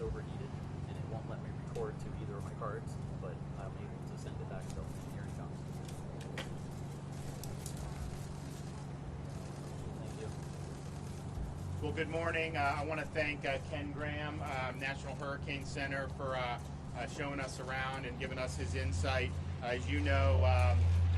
overheated, and it won't let me record to either of my cards, but I'm able to send it back still. Here it comes. Thank you. Well, good morning. I want to thank Ken Graham, National Hurricane Center, for showing us around and giving us his insight. As you know,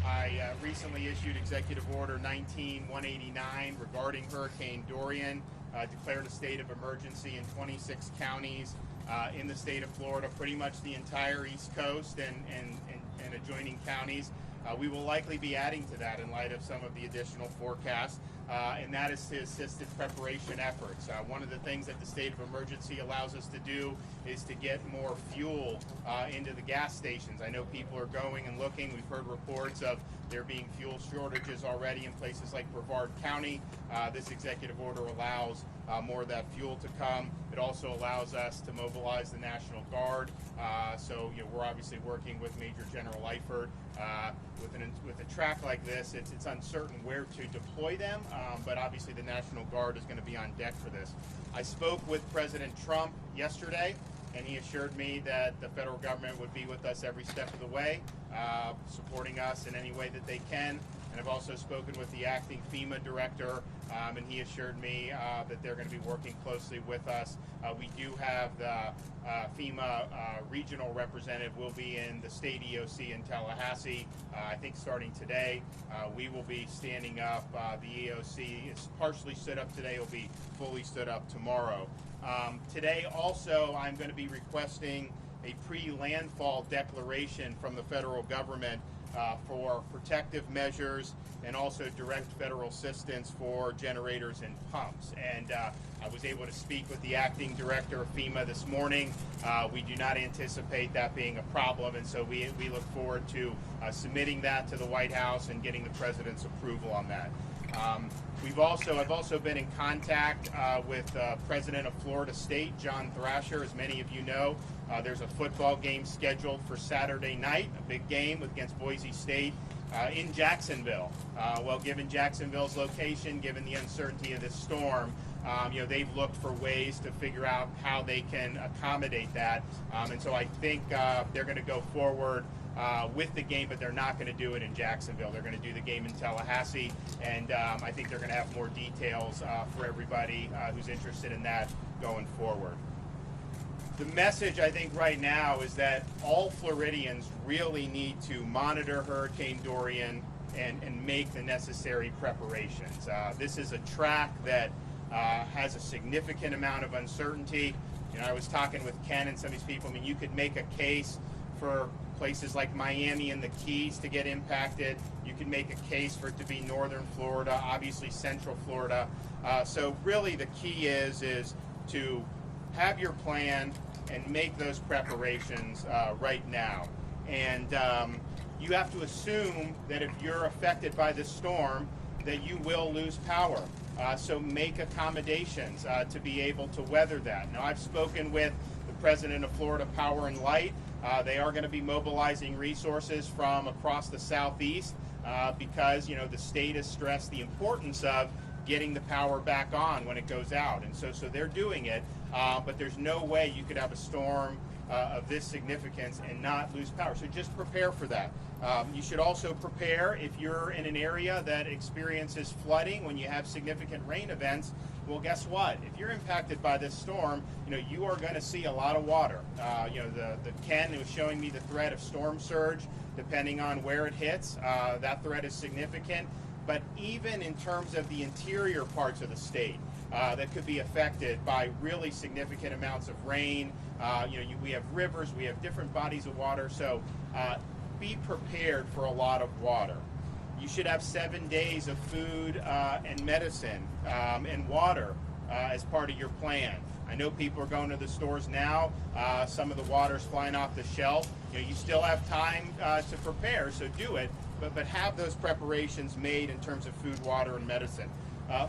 I recently issued Executive Order 19189 regarding Hurricane Dorian, declared a state of emergency in 26 counties in the state of Florida, pretty much the entire East Coast and adjoining counties. We will likely be adding to that in light of some of the additional forecasts, and that is to assist in preparation efforts. One of the things that the state of emergency allows us to do is to get more fuel into the gas stations. I know people are going and looking. We've heard reports of there being fuel shortages already in places like Brevard County. This executive order allows more of that fuel to come. It also allows us to mobilize the National Guard. So we're obviously working with Major General Eifert. With a track like this, it's uncertain where to deploy them, but obviously the National Guard is going to be on deck for this. I spoke with President Trump yesterday, and he assured me that the federal government would be with us every step of the way, supporting us in any way that they can. And I've also spoken with the acting FEMA director, and he assured me that they're going to be working closely with us. We do have the FEMA regional representative will be in the state EOC in Tallahassee. I think starting today, we will be standing up. The EOC is partially stood up today. It will be fully stood up tomorrow. Today also, I'm going to be requesting a pre-landfall declaration from the federal government for protective measures and also direct federal assistance for generators and pumps. And I was able to speak with the acting director of FEMA this morning. We do not anticipate that being a problem, and so we look forward to submitting that to the White House and getting the president's approval on that. I've also been in contact with President of Florida State, John Thrasher. As many of you know, there's a football game scheduled for Saturday night, a big game against Boise State in Jacksonville. Well, given Jacksonville's location, given the uncertainty of this storm, they've looked for ways to figure out how they can accommodate that. And so I think they're going to go forward with the game, but they're not going to do it in Jacksonville. They're going to do the game in Tallahassee, and I think they're going to have more details for everybody who's interested in that going forward. The message, I think, right now is that all Floridians really need to monitor Hurricane Dorian and make the necessary preparations. This is a track that has a significant amount of uncertainty. I was talking with Ken and some of these people. I mean, you could make a case for places like Miami and the Keys to get impacted. You can make a case for it to be northern Florida, obviously central Florida. So really the key is to have your plan and make those preparations right now. And you have to assume that if you're affected by this storm, that you will lose power. So make accommodations to be able to weather that. Now, I've spoken with the president of Florida Power and Light. They are going to be mobilizing resources from across the southeast because the state has stressed the importance of getting the power back on when it goes out, and so they're doing it. But there's no way you could have a storm of this significance and not lose power. So just prepare for that. You should also prepare if you're in an area that experiences flooding when you have significant rain events. Well, guess what? If you're impacted by this storm, you are going to see a lot of water. The Ken was showing me the threat of storm surge depending on where it hits. That threat is significant. But even in terms of the interior parts of the state that could be affected by really significant amounts of rain, we have rivers, we have different bodies of water, so be prepared for a lot of water. You should have 7 days of food and medicine and water as part of your plan. I know people are going to the stores now. Some of the water's flying off the shelf. You still have time to prepare, so do it. But have those preparations made in terms of food, water, and medicine.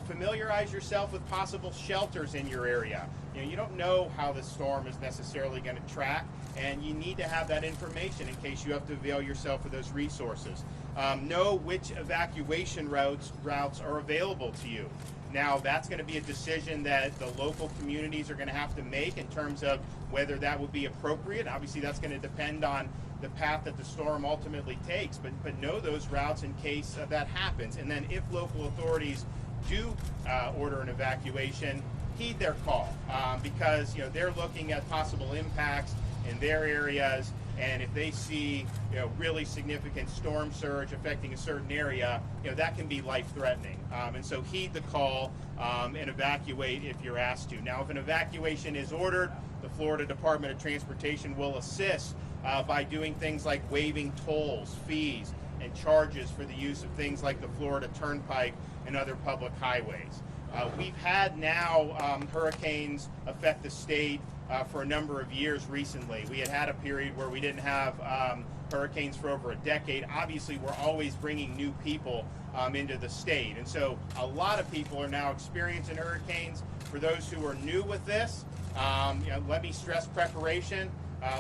Familiarize yourself with possible shelters in your area. You don't know how the storm is necessarily going to track, and you need to have that information in case you have to avail yourself of those resources. Know which evacuation routes are available to you. Now, that's going to be a decision that the local communities are going to have to make in terms of whether that would be appropriate. Obviously, that's going to depend on the path that the storm ultimately takes, but know those routes in case that happens. And then if local authorities do order an evacuation, heed their call, because they're looking at possible impacts in their areas, and if they see really significant storm surge affecting a certain area, that can be life-threatening. And so heed the call and evacuate if you're asked to. Now, if an evacuation is ordered, the Florida Department of Transportation will assist by doing things like waiving tolls, fees, and charges for the use of things like the Florida Turnpike and other public highways. We've had now hurricanes affect the state for a number of years recently. We had a period where we didn't have hurricanes for over a decade. Obviously, we're always bringing new people into the state. And so a lot of people are now experiencing hurricanes. For those who are new with this, let me stress preparation.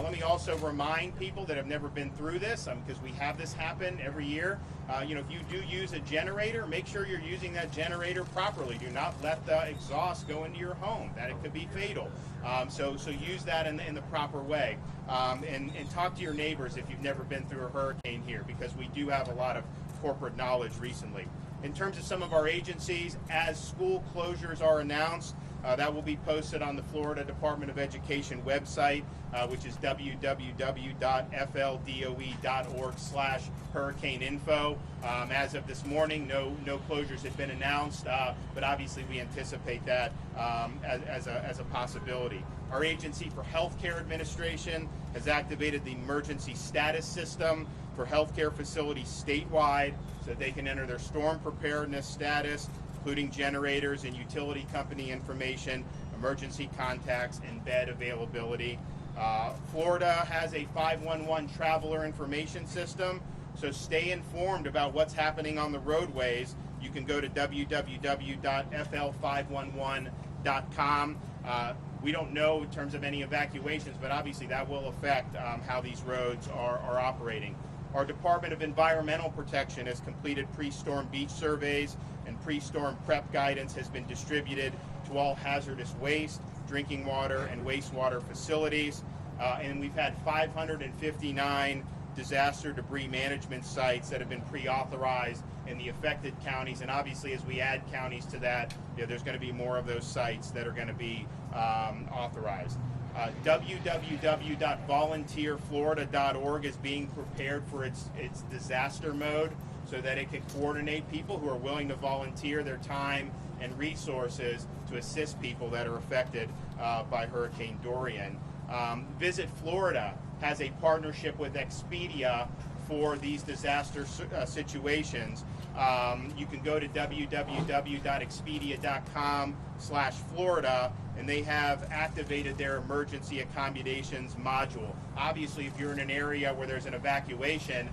Let me also remind people that have never been through this, because we have this happen every year. If you do use a generator, make sure you're using that generator properly. Do not let the exhaust go into your home. That it could be fatal. So use that in the proper way. And talk to your neighbors if you've never been through a hurricane here, because we do have a lot of corporate knowledge recently. In terms of some of our agencies, as school closures are announced, that will be posted on the Florida Department of Education website, which is www.fldoe.org/hurricaneinfo. As of this morning, no closures have been announced, but obviously we anticipate that as a possibility. Our Agency for Healthcare Administration has activated the emergency status system for healthcare facilities statewide so they can enter their storm preparedness status, including generators and utility company information, emergency contacts, and bed availability. Florida has a 511 traveler information system, so stay informed about what's happening on the roadways. You can go to www.fl511.com. We don't know in terms of any evacuations, but obviously that will affect how these roads are operating. Our Department of Environmental Protection has completed pre-storm beach surveys, and pre-storm prep guidance has been distributed to all hazardous waste, drinking water, and wastewater facilities. And we've had 559 disaster debris management sites that have been pre-authorized in the affected counties. And obviously, as we add counties to that, there's going to be more of those sites that are going to be authorized. www.volunteerflorida.org is being prepared for its disaster mode so that it can coordinate people who are willing to volunteer their time and resources to assist people that are affected by Hurricane Dorian. Visit Florida has a partnership with Expedia for these disaster situations. You can go to www.expedia.com/Florida, and they have activated their emergency accommodations module. Obviously, if you're in an area where there's an evacuation,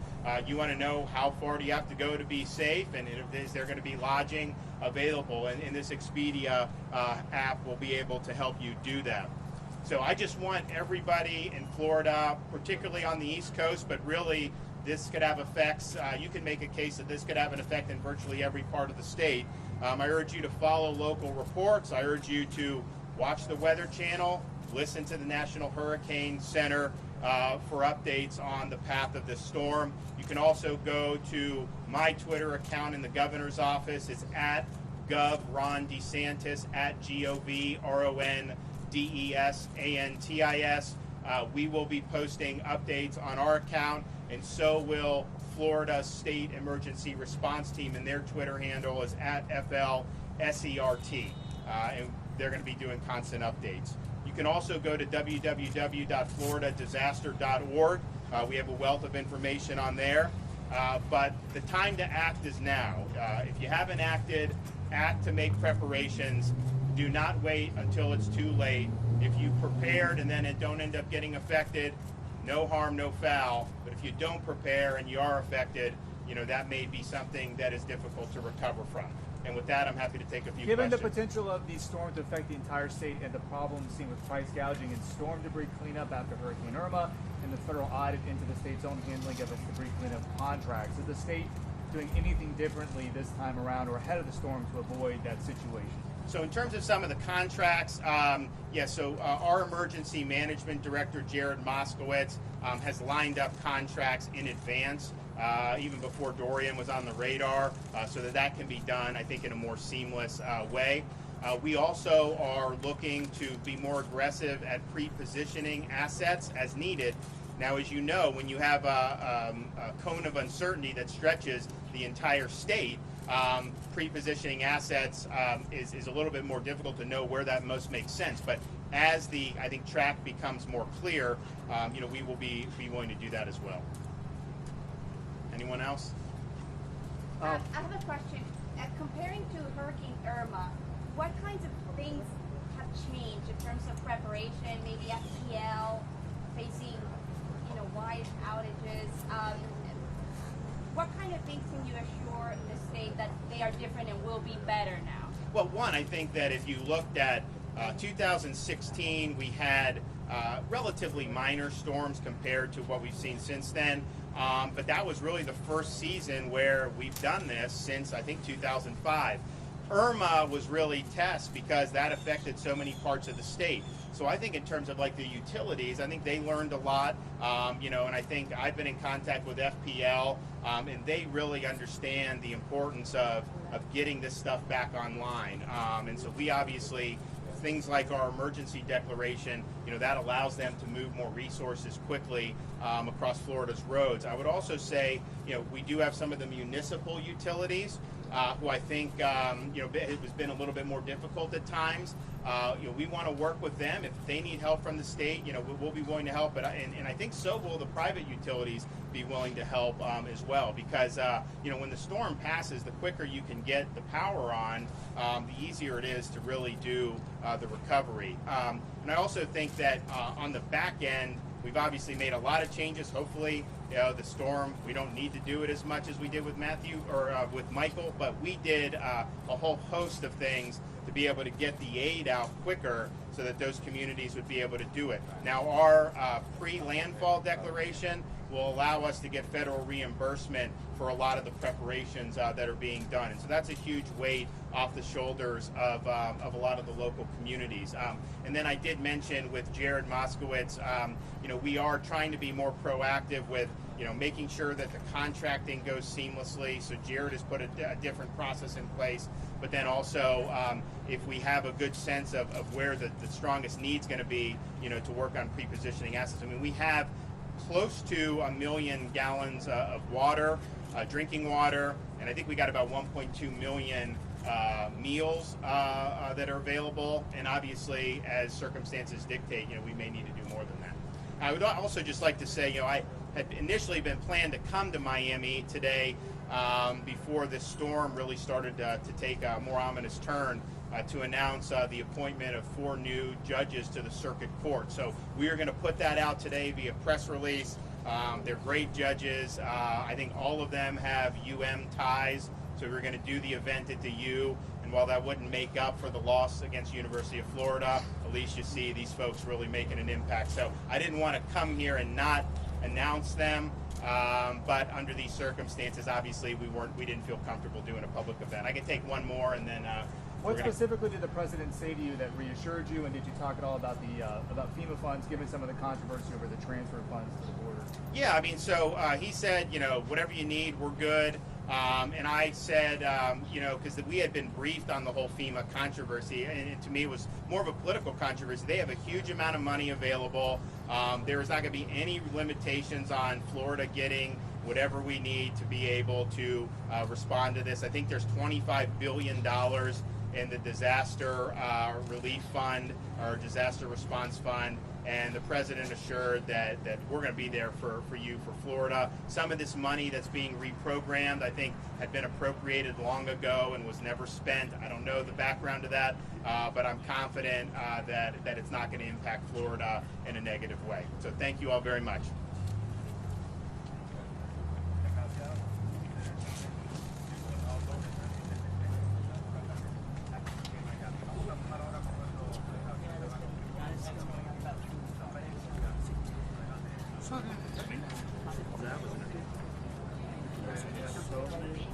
you want to know how far do you have to go to be safe, and is there going to be lodging available, and this Expedia app will be able to help you do that. So I just want everybody in Florida, particularly on the East Coast, but really this could have effects. You can make a case that this could have an effect in virtually every part of the state. I urge you to follow local reports. I urge you to watch the Weather Channel, listen to the National Hurricane Center for updates on the path of this storm. You can also go to my Twitter account in the governor's office. It's at Gov Ron DeSantis, at GovRonDeSantis. We will be posting updates on our account, and so will Florida State Emergency Response Team, and their Twitter handle is at FLSERT, and they're going to be doing constant updates. You can also go to www.floridadisaster.org. We have a wealth of information on there, but the time to act is now. If you haven't acted, act to make preparations. Do not wait until it's too late. If you prepared and then it don't end up getting affected, no harm, no foul. But if you don't prepare and you are affected, that may be something that is difficult to recover from. And with that, I'm happy to take a few Given questions. the potential of these storms to affect the entire state and the problems seen with price gouging and storm debris cleanup after Hurricane Irma and the federal audit into the state's own handling of its debris cleanup contracts, is the state doing anything differently this time around or ahead of the storm to avoid that situation? So in terms of some of the contracts, our emergency management director, Jared Moskowitz, has lined up contracts in advance, even before Dorian was on the radar, so that can be done, I think, in a more seamless way. We also are looking to be more aggressive at pre-positioning assets as needed. Now, as you know, when you have a cone of uncertainty that stretches the entire state, pre-positioning assets is a little bit more difficult to know where that most makes sense. But as the, I think, track becomes more clear, we will be willing to do that as well. Anyone else? I have a question. Comparing to Hurricane Irma, what kinds of things have changed in terms of preparation, maybe FPL facing, wide outages? What kind of things can you assure the state that they are different and will be better now? Well, one, I think that if you looked at 2016, we had relatively minor storms compared to what we've seen since then. But that was really the first season where we've done this since, I think, 2005. Irma was really test because that affected so many parts of the state. So I think in terms of like the utilities, I think they learned a lot, and I think I've been in contact with FPL, and they really understand the importance of getting this stuff back online. And so we obviously, things like our emergency declaration, that allows them to move more resources quickly across Florida's roads. I would also say, we do have some of the municipal utilities who I think, it has been a little bit more difficult at times. We want to work with them. If they need help from the state, we'll be willing to help. And I think so will the private utilities be willing to help as well. Because, when the storm passes, the quicker you can get the power on, the easier it is to really do the recovery. And I also think that on the back end, we've obviously made a lot of changes. Hopefully, the storm, we don't need to do it as much as we did with Matthew or with Michael, but we did a whole host of things to be able to get the aid out quicker so that those communities would be able to do it. Now, our pre-landfall declaration will allow us to get federal reimbursement for a lot of the preparations that are being done. And so that's a huge weight off the shoulders of a lot of the local communities. And then I did mention with Jared Moskowitz, we are trying to be more proactive with making sure that the contracting goes seamlessly. So Jared has put a different process in place. But then also, if we have a good sense of where the strongest need's going to be, to work on pre-positioning assets. I mean, we have close to 1 million gallons of water, drinking water, and I think we got about 1.2 million meals that are available. And obviously, as circumstances dictate, we may need to do more than that. I would also just like to say, I had initially been planned to come to Miami today before this storm really started to take a more ominous turn to announce the appointment of 4 new judges to the circuit court. So we are going to put that out today via press release. They're great judges. I think all of them have ties, so we're going to do the event at the U. And while that wouldn't make up for the loss against University of Florida, at least you see these folks really making an impact. So I didn't want to come here and not announce them, but under these circumstances, obviously we didn't feel comfortable doing a public event. I can take one more, and then what specifically did the president say to you that reassured you, and did you talk at all about about FEMA funds, given some of the controversy over the transfer funds to the border? Yeah, I mean, so he said, whatever you need, we're good. And I said, because we had been briefed on the whole FEMA controversy, and to me it was more of a political controversy. They have a huge amount of money available. There is not going to be any limitations on Florida getting whatever we need to be able to respond to this. I think there's $25 billion in the disaster relief fund or disaster response fund. And the president assured that we're going to be there for you, for Florida. Some of this money that's being reprogrammed, I think, had been appropriated long ago and was never spent. I don't know the background to that, but I'm confident that it's not going to impact Florida in a negative way. So thank you all very much. so many.